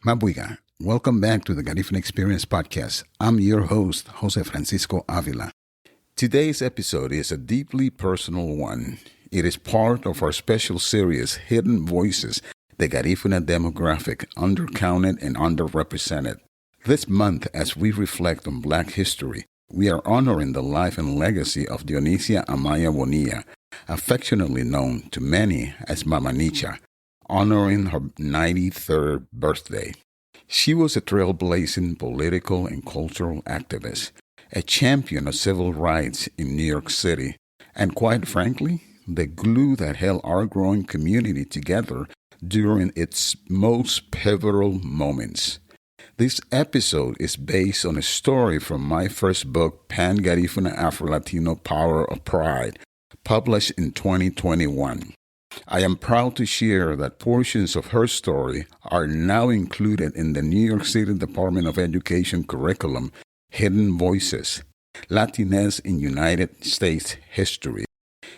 Mabuiga, welcome back to the Garifuna Experience podcast. I'm your host, José Francisco Ávila. Today's episode is a deeply personal one. It is part of our special series, Hidden Voices, the Garifuna Demographic, Undercounted and Underrepresented. This month, as we reflect on Black history, we are honoring the life and legacy of Dionisia Amaya Bonilla, affectionately known to many as Mama Nicha, honoring her 93rd birthday. She was a trailblazing political and cultural activist, a champion of civil rights in New York City, and quite frankly, the glue that held our growing community together during its most pivotal moments. This episode is based on a story from my first book, Pan Garifuna Afro-Latino Power of Pride, published in 2021. I am proud to share that portions of her story are now included in the New York City Department of Education curriculum, Hidden Voices, Latinx in United States History.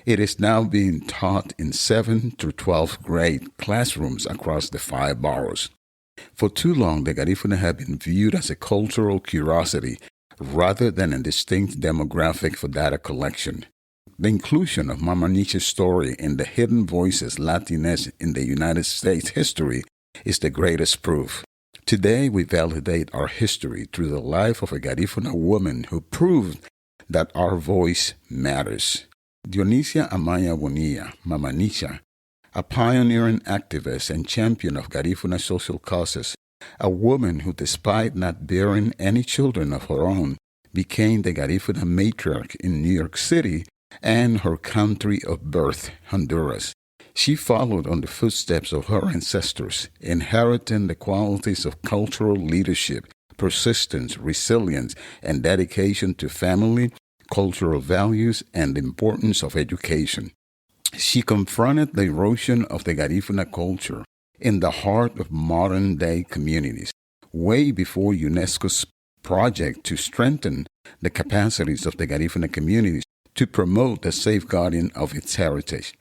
It is now being taught in 7th through 12th grade classrooms across the 5 boroughs. For too long, the Garifuna have been viewed as a cultural curiosity rather than a distinct demographic for data collection. The inclusion of Mama Nicha's story in the Hidden Voices Latinx in the United States History is the greatest proof. Today, we validate our history through the life of a Garifuna woman who proved that our voice matters. Dionisia Amaya Bonilla, Mama Nicha, a pioneering activist and champion of Garifuna social causes, a woman who, despite not bearing any children of her own, became the Garifuna matriarch in New York City and her country of birth, Honduras. She followed on the footsteps of her ancestors, inheriting the qualities of cultural leadership, persistence, resilience, and dedication to family, cultural values, and the importance of education. She confronted the erosion of the Garifuna culture in the heart of modern-day communities, way before UNESCO's project to strengthen the capacities of the Garifuna communities to promote the safeguarding of its heritage.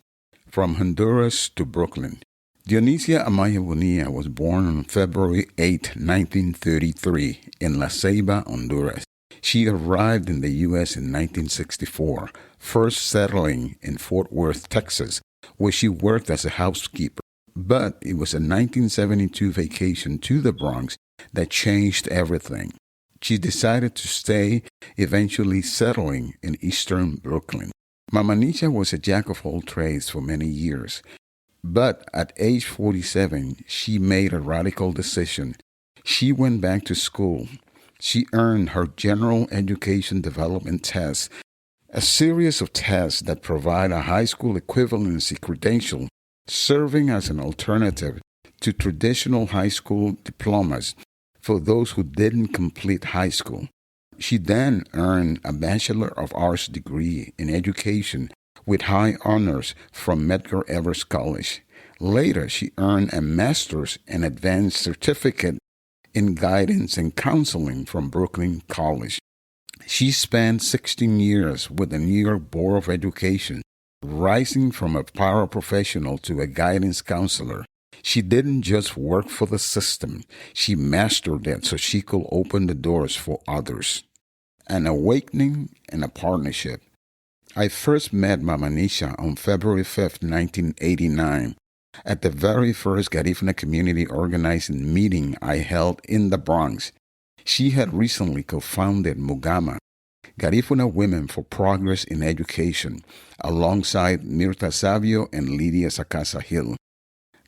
From Honduras to Brooklyn, Dionisia Amaya Bonilla was born on February 8, 1933, in La Ceiba, Honduras. She arrived in the U.S. in 1964, first settling in Fort Worth, Texas, where she worked as a housekeeper. But it was a 1972 vacation to the Bronx that changed everything. She decided to stay, eventually settling in eastern Brooklyn. Mama Nicha was a jack of all trades for many years, but at age 47, she made a radical decision. She went back to school. She earned her General Education Development Test, a series of tests that provide a high school equivalency credential, serving as an alternative to traditional high school diplomas for those who didn't complete high school. She then earned a Bachelor of Arts degree in education with high honors from Medgar Evers College. Later, she earned a Master's and Advanced Certificate in Guidance and Counseling from Brooklyn College. She spent 16 years with the New York Board of Education, rising from a paraprofessional to a guidance counselor. She didn't just work for the system, she mastered it so she could open the doors for others. An awakening and a partnership. I first met Mama Nicha on February 5, 1989, at the very first Garifuna community organizing meeting I held in the Bronx. She had recently co-founded Mugama, Garifuna Women for Progress in Education, alongside Mirta Savio and Lydia Sacasa Hill.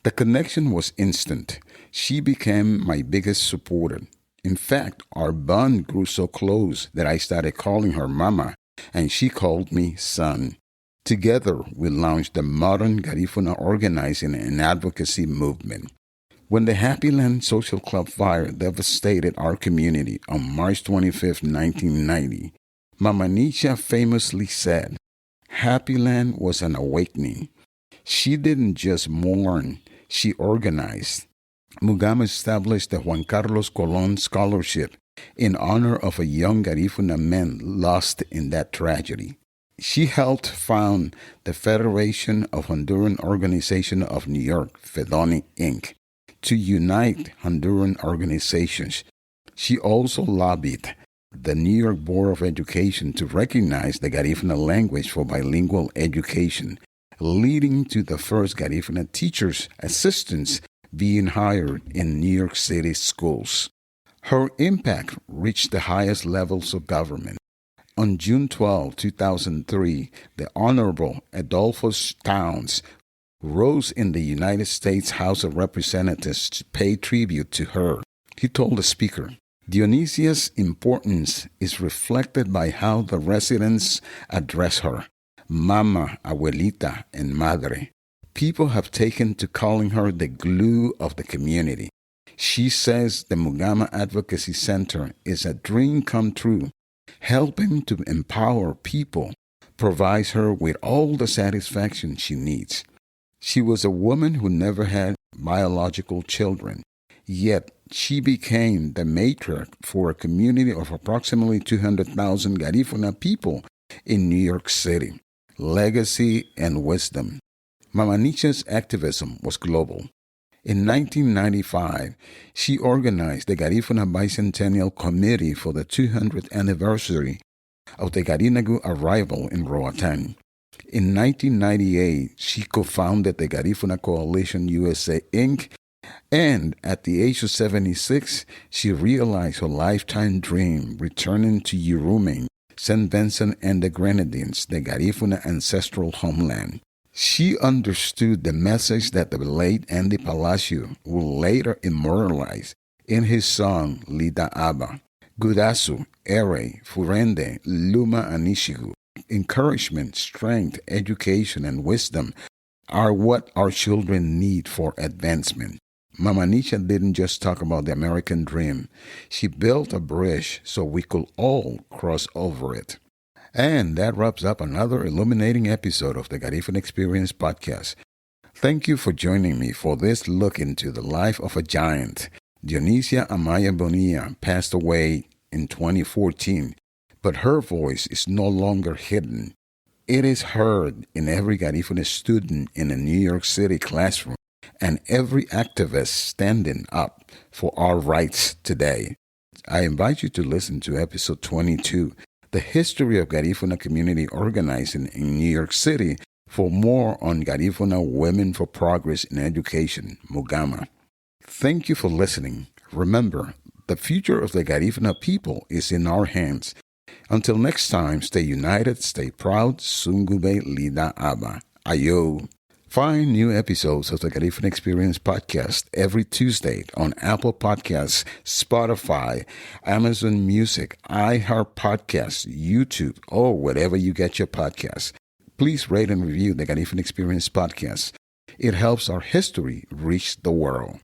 The connection was instant. She became my biggest supporter. In fact, our bond grew so close that I started calling her Mama, and she called me Son. Together, we launched the modern Garifuna organizing and advocacy movement. When the Happy Land Social Club fire devastated our community on March 25, 1990, Mama Nicha famously said, "Happy Land was an awakening." She didn't just mourn, she organized. Mugama established the Juan Carlos Colón Scholarship in honor of a young Garifuna man lost in that tragedy. She helped found the Federation of Honduran Organization of New York, FEDONI, Inc., to unite Honduran organizations. She also lobbied the New York Board of Education to recognize the Garifuna language for bilingual education, leading to the first Garifuna teachers' assistants being hired in New York City schools. Her impact reached the highest levels of government. On June 12, 2003, the Honorable Adolphus Towns rose in the United States House of Representatives to pay tribute to her. He told the speaker, "Dionisia's importance is reflected by how the residents address her, Mama, Abuelita, and Madre. People have taken to calling her the glue of the community. She says the Mugama Advocacy Center is a dream come true. Helping to empower people provides her with all the satisfaction she needs. She was a woman who never had biological children, yet she became the matriarch for a community of approximately 200,000 Garifuna people in New York City. Legacy and wisdom." Mama Nicha's activism was global. In 1995, she organized the Garifuna Bicentennial Committee for the 200th anniversary of the Garinagu arrival in Roatan. In 1998, she co-founded the Garifuna Coalition USA, Inc., and at the age of 76, she realized her lifetime dream, returning to Yurumain, St. Vincent and the Grenadines, the Garifuna ancestral homeland. She understood the message that the late Andy Palacio will later immortalize in his song Lida Aba. Gudasu, Ere, Furende, Luma, Anishigu. Encouragement, strength, education, and wisdom are what our children need for advancement. Mama Nisha didn't just talk about the American dream. She built a bridge so we could all cross over it. And that wraps up another illuminating episode of the Garifuna Experience podcast. Thank you for joining me for this look into the life of a giant. Dionisia Amaya Bonilla passed away in 2014, but her voice is no longer hidden. It is heard in every Garifuna student in a New York City classroom and every activist standing up for our rights today. I invite you to listen to episode 22, The History of Garifuna Community Organizing in New York City, for more on Garifuna Women for Progress in Education, Mugama. Thank you for listening. Remember, the future of the Garifuna people is in our hands. Until next time, stay united, stay proud. Sungube Lida Aba. Ayo. Find new episodes of the Garifuna Experience podcast every Tuesday on Apple Podcasts, Spotify, Amazon Music, iHeart Podcasts, YouTube, or wherever you get your podcasts. Please rate and review the Garifuna Experience podcast. It helps our history reach the world.